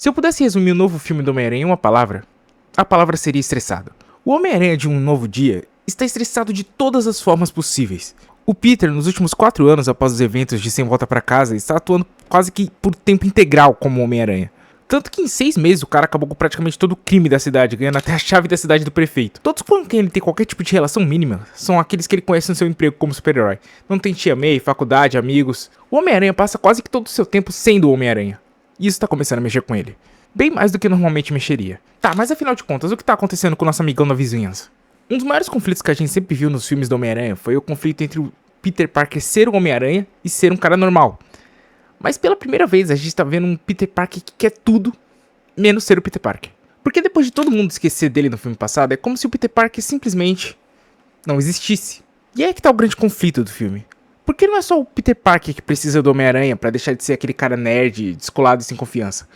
Se eu pudesse resumir o novo filme do Homem-Aranha em uma palavra, a palavra seria estressado. O Homem-Aranha de Um Novo Dia está estressado de todas as formas possíveis. O Peter, nos últimos 4 anos após os eventos de Sem Volta pra Casa, está atuando quase que por tempo integral como Homem-Aranha. Tanto que em 6 meses o cara acabou com praticamente todo o crime da cidade, ganhando até a chave da cidade do prefeito. Todos com quem ele tem qualquer tipo de relação mínima são aqueles que ele conhece no seu emprego como super-herói. Não tem tia May, faculdade, amigos. O Homem-Aranha passa quase que todo o seu tempo sendo o Homem-Aranha. E isso tá começando a mexer com ele. Bem mais do que normalmente mexeria. Tá, mas afinal de contas, o que tá acontecendo com o nosso amigão na vizinhança? Um dos maiores conflitos que a gente sempre viu nos filmes do Homem-Aranha foi o conflito entre o Peter Parker ser o Homem-Aranha e ser um cara normal. Mas pela primeira vez a gente tá vendo um Peter Parker que quer tudo menos ser o Peter Parker. Porque depois de todo mundo esquecer dele no filme passado, é como se o Peter Parker simplesmente não existisse. E aí é que tá o grande conflito do filme. Porque não é só o Peter Parker que precisa do Homem-Aranha pra deixar de ser aquele cara nerd, descolado e sem confiança.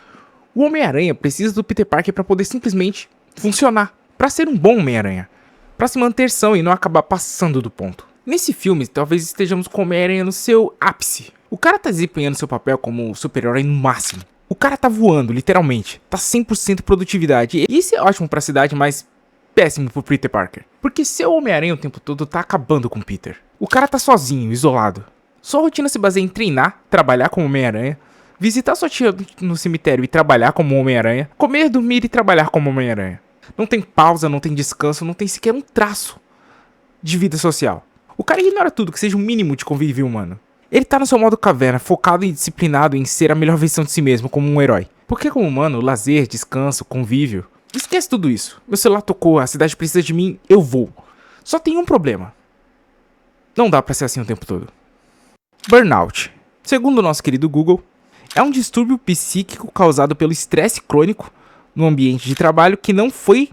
O Homem-Aranha precisa do Peter Parker pra poder simplesmente funcionar, pra ser um bom Homem-Aranha, pra se manter são e não acabar passando do ponto. Nesse filme, talvez estejamos com o Homem-Aranha no seu ápice. O cara tá desempenhando seu papel como super-herói no máximo. O cara tá voando, literalmente. Tá 100% produtividade. E isso é ótimo pra cidade, mas péssimo pro Peter Parker. Porque seu Homem-Aranha o tempo todo tá acabando com o Peter. O cara tá sozinho, isolado. Sua rotina se baseia em treinar, trabalhar como Homem-Aranha, visitar sua tia no cemitério e trabalhar como Homem-Aranha, comer, dormir e trabalhar como Homem-Aranha. Não tem pausa, não tem descanso, não tem sequer um traço de vida social. O cara ignora tudo que seja um mínimo de convívio humano. Ele tá no seu modo caverna, focado e disciplinado em ser a melhor versão de si mesmo como um herói. Porque como humano, lazer, descanso, convívio... Esquece tudo isso. Meu celular tocou, a cidade precisa de mim, eu vou. Só tem um problema. Não dá pra ser assim o tempo todo. Burnout. Segundo o nosso querido Google, é um distúrbio psíquico causado pelo estresse crônico no ambiente de trabalho que não foi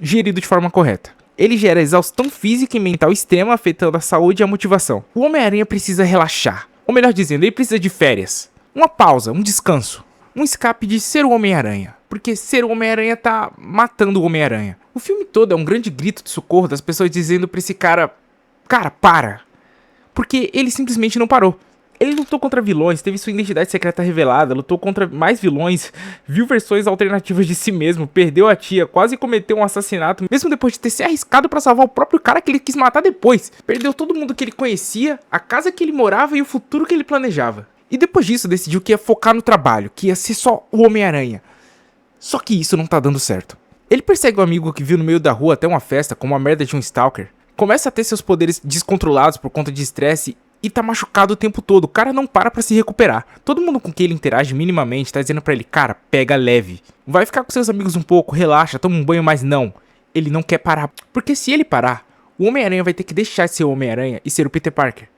gerido de forma correta. Ele gera exaustão física e mental extrema, afetando a saúde e a motivação. O Homem-Aranha precisa relaxar. Ou melhor dizendo, ele precisa de férias. Uma pausa, um descanso. Um escape de ser o Homem-Aranha. Porque ser o Homem-Aranha tá matando o Homem-Aranha. O filme todo é um grande grito de socorro das pessoas dizendo pra esse cara... Cara, para. Porque ele simplesmente não parou. Ele lutou contra vilões, teve sua identidade secreta revelada, lutou contra mais vilões, viu versões alternativas de si mesmo, perdeu a tia, quase cometeu um assassinato, mesmo depois de ter se arriscado pra salvar o próprio cara que ele quis matar depois. Perdeu todo mundo que ele conhecia, a casa que ele morava e o futuro que ele planejava. E depois disso decidiu que ia focar no trabalho, que ia ser só o Homem-Aranha. Só que isso não tá dando certo. Ele persegue um amigo que viu no meio da rua até uma festa como uma merda de um stalker, começa a ter seus poderes descontrolados por conta de estresse e tá machucado o tempo todo. O cara não para pra se recuperar. Todo mundo com quem ele interage minimamente tá dizendo pra ele, cara, pega leve. Vai ficar com seus amigos um pouco, relaxa, toma um banho, mas não. Ele não quer parar. Porque se ele parar, o Homem-Aranha vai ter que deixar de ser o Homem-Aranha e ser o Peter Parker.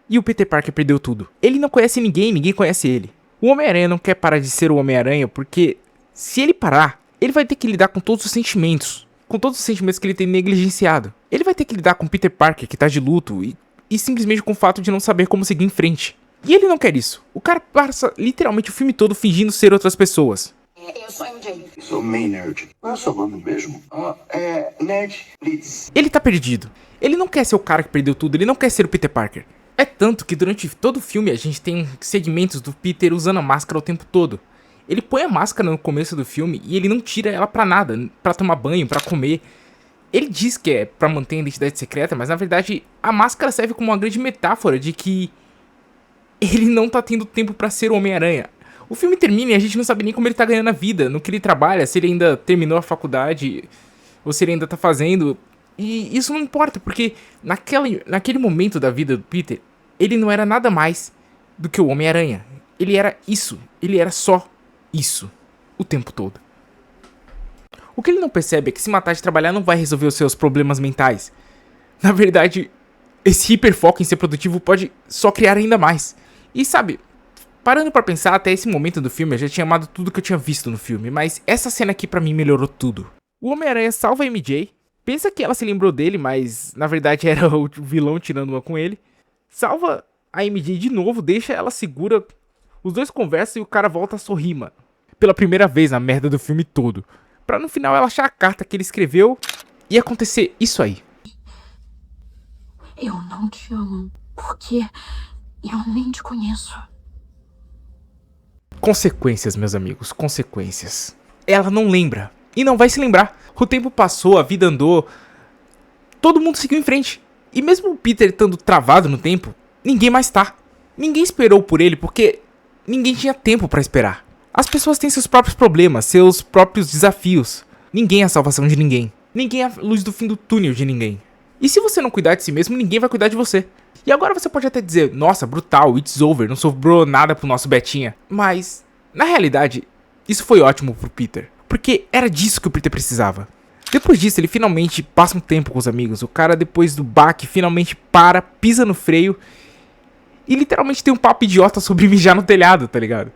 E o Peter Parker perdeu tudo. Ele não conhece ninguém, ninguém conhece ele. O Homem-Aranha não quer parar de ser o Homem-Aranha porque se ele parar, ele vai ter que lidar com todos os sentimentos. Com todos os sentimentos que ele tem negligenciado. Ele vai ter que lidar com o Peter Parker, que tá de luto, e simplesmente com o fato de não saber como seguir em frente. E ele não quer isso. O cara passa literalmente o filme todo fingindo ser outras pessoas. Eu sou MJ. Eu sou Maynard. Qual é o seu nome mesmo? Nerd Blitz. Ele tá perdido. Ele não quer ser o cara que perdeu tudo, ele não quer ser o Peter Parker. É tanto que durante todo o filme a gente tem segmentos do Peter usando a máscara o tempo todo. Ele põe a máscara no começo do filme e ele não tira ela pra nada, pra tomar banho, pra comer. Ele diz que é pra manter a identidade secreta, mas na verdade a máscara serve como uma grande metáfora de que ele não tá tendo tempo pra ser o Homem-Aranha. O filme termina e a gente não sabe nem como ele tá ganhando a vida, no que ele trabalha, se ele ainda terminou a faculdade ou se ele ainda tá fazendo. E isso não importa, porque naquele momento da vida do Peter, ele não era nada mais do que o Homem-Aranha. Ele era isso, ele era só isso, o tempo todo. O que ele não percebe é que se matar de trabalhar não vai resolver os seus problemas mentais. Na verdade, esse hiperfoco em ser produtivo pode só criar ainda mais. E sabe, parando pra pensar, até esse momento do filme eu já tinha amado tudo que eu tinha visto no filme, mas essa cena aqui pra mim melhorou tudo. O Homem-Aranha salva a MJ, pensa que ela se lembrou dele, mas na verdade era o vilão tirando uma com ele. Salva a MJ de novo, deixa ela segura, os dois conversam e o cara volta a sorrir, mano. Pela primeira vez na merda do filme todo. Pra no final ela achar a carta que ele escreveu e acontecer isso aí. Eu não te amo, porque eu nem te conheço. Consequências, meus amigos, consequências. Ela não lembra e não vai se lembrar. O tempo passou, a vida andou, todo mundo seguiu em frente. E mesmo o Peter estando travado no tempo, ninguém mais tá. Ninguém esperou por ele porque ninguém tinha tempo pra esperar. As pessoas têm seus próprios problemas, seus próprios desafios. Ninguém é a salvação de ninguém. Ninguém é a luz do fim do túnel de ninguém. E se você não cuidar de si mesmo, ninguém vai cuidar de você. E agora você pode até dizer, nossa, brutal, it's over, não sobrou nada pro nosso Betinha. Mas, na realidade, isso foi ótimo pro Peter. Porque era disso que o Peter precisava. Depois disso, ele finalmente passa um tempo com os amigos. O cara, depois do baque, finalmente para, pisa no freio e literalmente tem um papo idiota sobre mijar no telhado, tá ligado?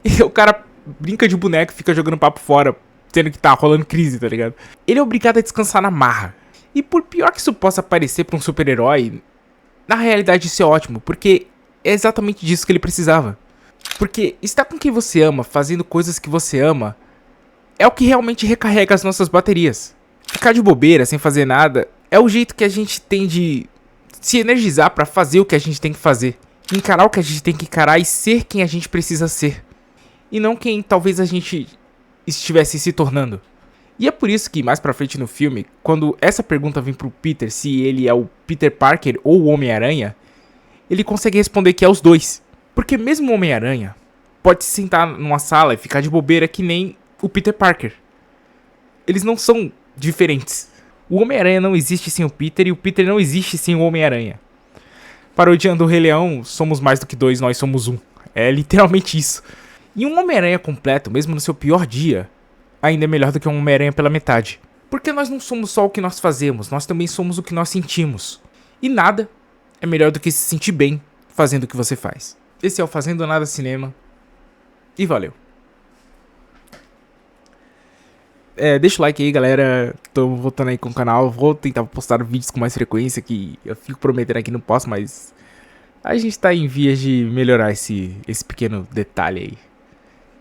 E o cara brinca de boneco e fica jogando papo fora, sendo que tá rolando crise, tá ligado? Ele é obrigado a descansar na marra. E por pior que isso possa parecer pra um super-herói, na realidade isso é ótimo, porque é exatamente disso que ele precisava. Porque estar com quem você ama, fazendo coisas que você ama, é o que realmente recarrega as nossas baterias. Ficar de bobeira, sem fazer nada, é o jeito que a gente tem de se energizar pra fazer o que a gente tem que fazer. Encarar o que a gente tem que encarar e ser quem a gente precisa ser. E não quem talvez a gente estivesse se tornando. E é por isso que mais pra frente no filme, quando essa pergunta vem pro Peter se ele é o Peter Parker ou o Homem-Aranha, ele consegue responder que é os dois. Porque mesmo o Homem-Aranha pode se sentar numa sala e ficar de bobeira que nem o Peter Parker. Eles não são diferentes. O Homem-Aranha não existe sem o Peter e o Peter não existe sem o Homem-Aranha. Parodiando o Rei Leão, somos mais do que dois, nós somos um. É literalmente isso. E um Homem-Aranha completo, mesmo no seu pior dia, ainda é melhor do que um Homem-Aranha pela metade. Porque nós não somos só o que nós fazemos, nós também somos o que nós sentimos. E nada é melhor do que se sentir bem fazendo o que você faz. Esse é o Fazendo Nada Cinema. E valeu. Deixa o like aí, galera. Tô voltando aí com o canal. Vou tentar postar vídeos com mais frequência, que eu fico prometendo aqui, não posso, mas a gente tá em vias de melhorar esse pequeno detalhe aí.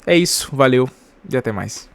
É isso, valeu e até mais.